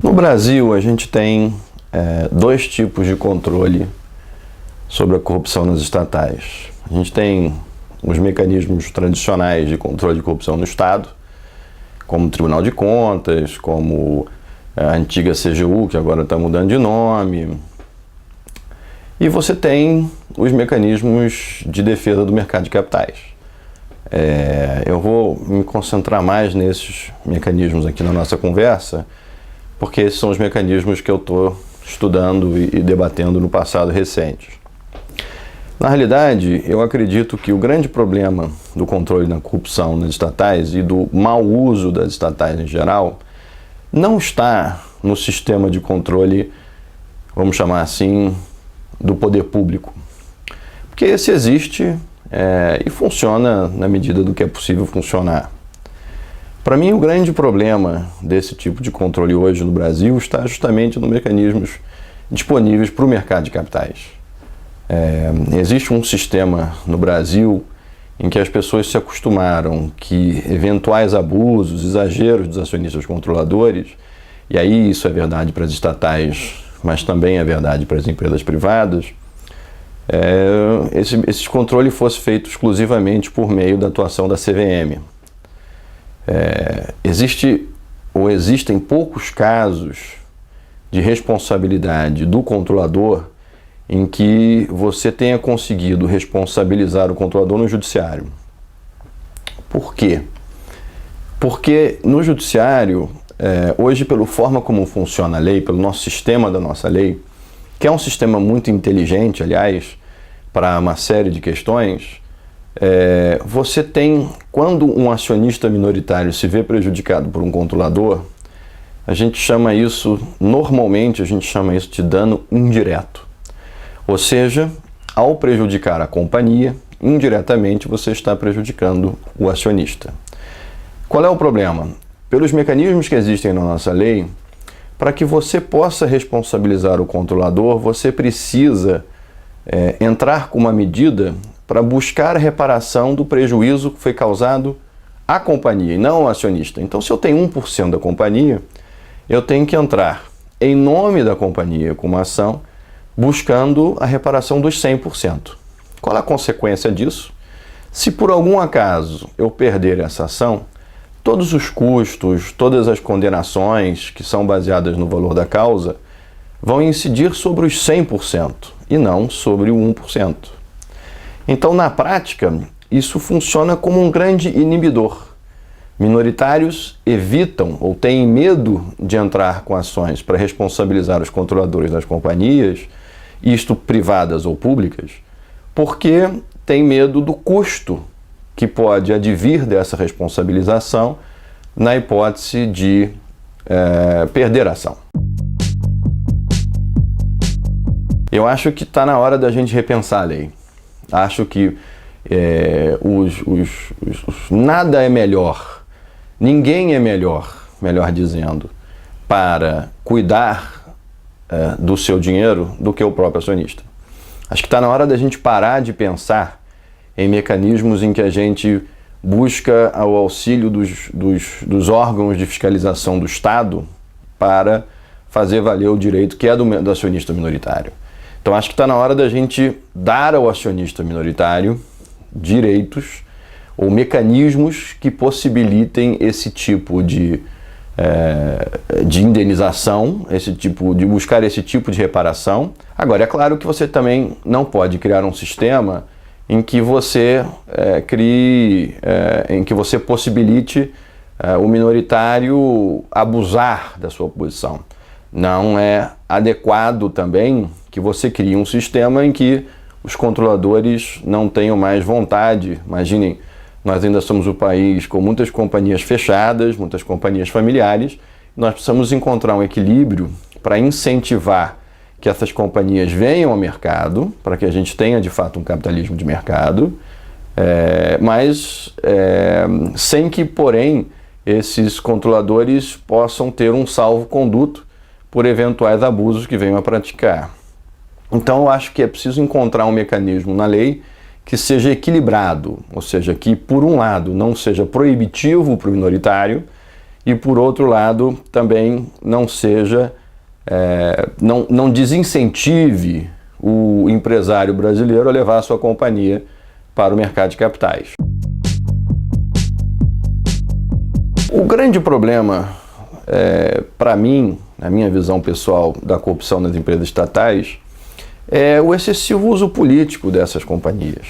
No Brasil, a gente tem dois tipos de controle sobre a corrupção nas estatais. A gente tem os mecanismos tradicionais de controle de corrupção no Estado, como o Tribunal de Contas, como a antiga CGU, que agora está mudando de nome. E você tem os mecanismos de defesa do mercado de capitais. Eu vou me concentrar mais nesses mecanismos aqui na nossa conversa, porque esses são os mecanismos que eu estou estudando e debatendo no passado recente. Na realidade, eu acredito que o grande problema do controle da corrupção nas estatais e do mau uso das estatais em geral não está no sistema de controle, vamos chamar assim, do poder público. Porque esse existe e funciona na medida do que é possível funcionar. Para mim, o grande problema desse tipo de controle hoje no Brasil está justamente nos mecanismos disponíveis para o mercado de capitais. Existe um sistema no Brasil em que as pessoas se acostumaram que eventuais abusos, exageros dos acionistas controladores, e aí isso é verdade para as estatais, mas também é verdade para as empresas privadas, esse controle fosse feito exclusivamente por meio da atuação da CVM. Existem poucos casos de responsabilidade do controlador em que você tenha conseguido responsabilizar o controlador no judiciário. Por quê? Porque no judiciário, hoje, pela forma como funciona a lei, pelo nosso sistema da nossa lei, que é um sistema muito inteligente, aliás, para uma série de questões, você tem, quando um acionista minoritário se vê prejudicado por um controlador, normalmente a gente chama isso de dano indireto. Ou seja, ao prejudicar a companhia, indiretamente você está prejudicando o acionista. Qual é o problema? Pelos mecanismos que existem na nossa lei, para que você possa responsabilizar o controlador, você precisa entrar com uma medida para buscar a reparação do prejuízo que foi causado à companhia e não ao acionista. Então, se eu tenho 1% da companhia, eu tenho que entrar em nome da companhia com uma ação buscando a reparação dos 100%. Qual é a consequência disso? Se por algum acaso eu perder essa ação, todos os custos, todas as condenações que são baseadas no valor da causa vão incidir sobre os 100% e não sobre o 1%. Então, na prática, isso funciona como um grande inibidor. Minoritários evitam ou têm medo de entrar com ações para responsabilizar os controladores das companhias, isto privadas ou públicas, porque tem medo do custo que pode advir dessa responsabilização na hipótese de perder a ação. Eu acho que está na hora da gente repensar a lei. Acho que nada é melhor, ninguém é melhor dizendo, para cuidar do seu dinheiro do que o próprio acionista. Acho que está na hora da gente parar de pensar em mecanismos em que a gente busca o auxílio dos órgãos de fiscalização do Estado para fazer valer o direito que é do acionista minoritário. Então acho que está na hora da gente dar ao acionista minoritário direitos ou mecanismos que possibilitem esse tipo de indenização, de buscar esse tipo de reparação. Agora, é claro que você também não pode criar um sistema em que você em que você possibilite o minoritário abusar da sua posição. Não é adequado também que você crie um sistema em que os controladores não tenham mais vontade. Imaginem, nós ainda somos um país com muitas companhias fechadas, muitas companhias familiares. Nós precisamos encontrar um equilíbrio para incentivar que essas companhias venham ao mercado, para que a gente tenha de fato um capitalismo de mercado, mas sem que, porém, esses controladores possam ter um salvo-conduto por eventuais abusos que venham a praticar. Então eu acho que é preciso encontrar um mecanismo na lei que seja equilibrado, ou seja, que por um lado não seja proibitivo para o minoritário e, por outro lado, também não seja, não desincentive o empresário brasileiro a levar a sua companhia para o mercado de capitais. O grande problema, para mim, na minha visão pessoal da corrupção nas empresas estatais, é o excessivo uso político dessas companhias.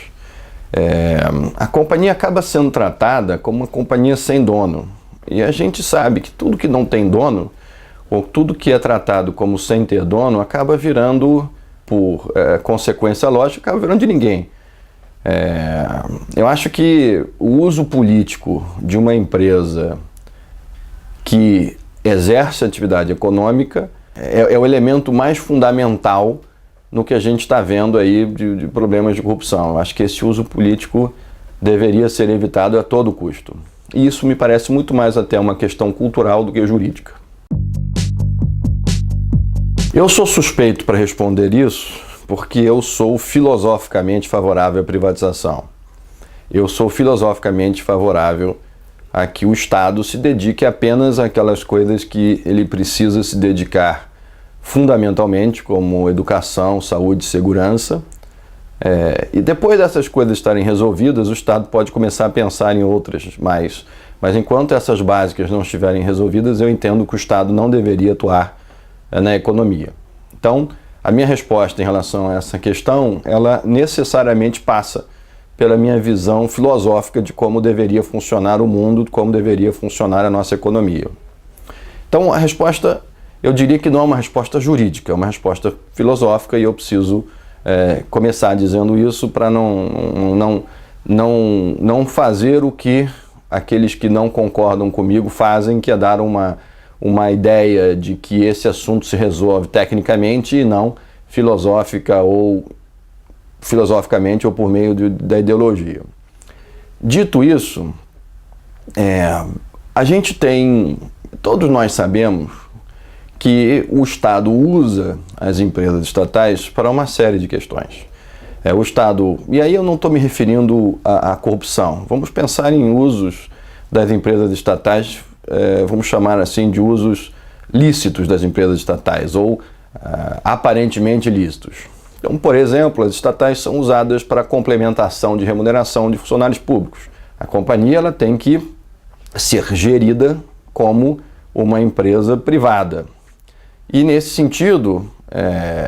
A companhia acaba sendo tratada como uma companhia sem dono. E a gente sabe que tudo que não tem dono, ou tudo que é tratado como sem ter dono, acaba virando, por consequência lógica, acaba virando de ninguém. Eu acho que o uso político de uma empresa que exerce atividade econômica é o elemento mais fundamental no que a gente está vendo aí de problemas de corrupção. Eu acho que esse uso político deveria ser evitado a todo custo. E isso me parece muito mais até uma questão cultural do que jurídica. Eu sou suspeito para responder isso porque eu sou filosoficamente favorável à privatização. Eu sou filosoficamente favorável a que o Estado se dedique apenas àquelas coisas que ele precisa se dedicar fundamentalmente, como educação, saúde e segurança. E depois dessas coisas estarem resolvidas, o Estado pode começar a pensar em outras mais. Mas enquanto essas básicas não estiverem resolvidas, eu entendo que o Estado não deveria atuar na economia. Então, a minha resposta em relação a essa questão, ela necessariamente passa pela minha visão filosófica de como deveria funcionar o mundo, de como deveria funcionar a nossa economia. Então, a resposta, eu diria que não é uma resposta jurídica, é uma resposta filosófica, e eu preciso começar dizendo isso para não fazer o que aqueles que não concordam comigo fazem, que é dar uma ideia de que esse assunto se resolve tecnicamente e não filosoficamente ou por meio da ideologia. Dito isso, todos nós sabemos que o Estado usa as empresas estatais para uma série de questões. O Estado, e aí eu não estou me referindo à corrupção, vamos pensar em usos das empresas estatais, vamos chamar assim de usos lícitos das empresas estatais, ou aparentemente lícitos. Então, por exemplo, as estatais são usadas para complementação de remuneração de funcionários públicos. A companhia ela tem que ser gerida como uma empresa privada. E, nesse sentido,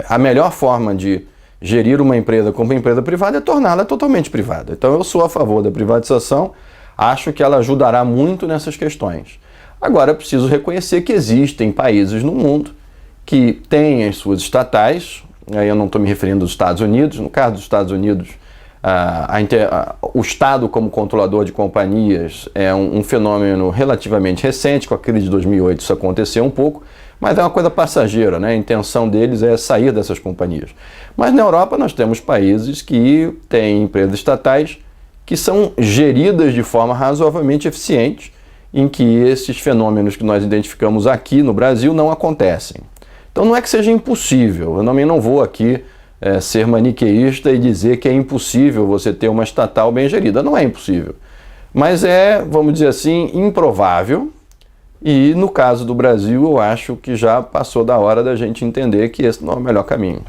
a melhor forma de gerir uma empresa como uma empresa privada é torná-la totalmente privada. Então, eu sou a favor da privatização, acho que ela ajudará muito nessas questões. Agora, é preciso reconhecer que existem países no mundo que têm as suas estatais. Aí eu não estou me referindo aos Estados Unidos. No caso dos Estados Unidos, o Estado como controlador de companhias é um fenômeno relativamente recente. Com a crise de 2008 isso aconteceu um pouco, mas é uma coisa passageira, né? A intenção deles é sair dessas companhias. Mas na Europa nós temos países que têm empresas estatais que são geridas de forma razoavelmente eficiente, em que esses fenômenos que nós identificamos aqui no Brasil não acontecem. Então não é que seja impossível, eu também não vou aqui ser maniqueísta e dizer que é impossível você ter uma estatal bem gerida. Não é impossível, mas vamos dizer assim, improvável, e no caso do Brasil eu acho que já passou da hora da gente entender que esse não é o melhor caminho.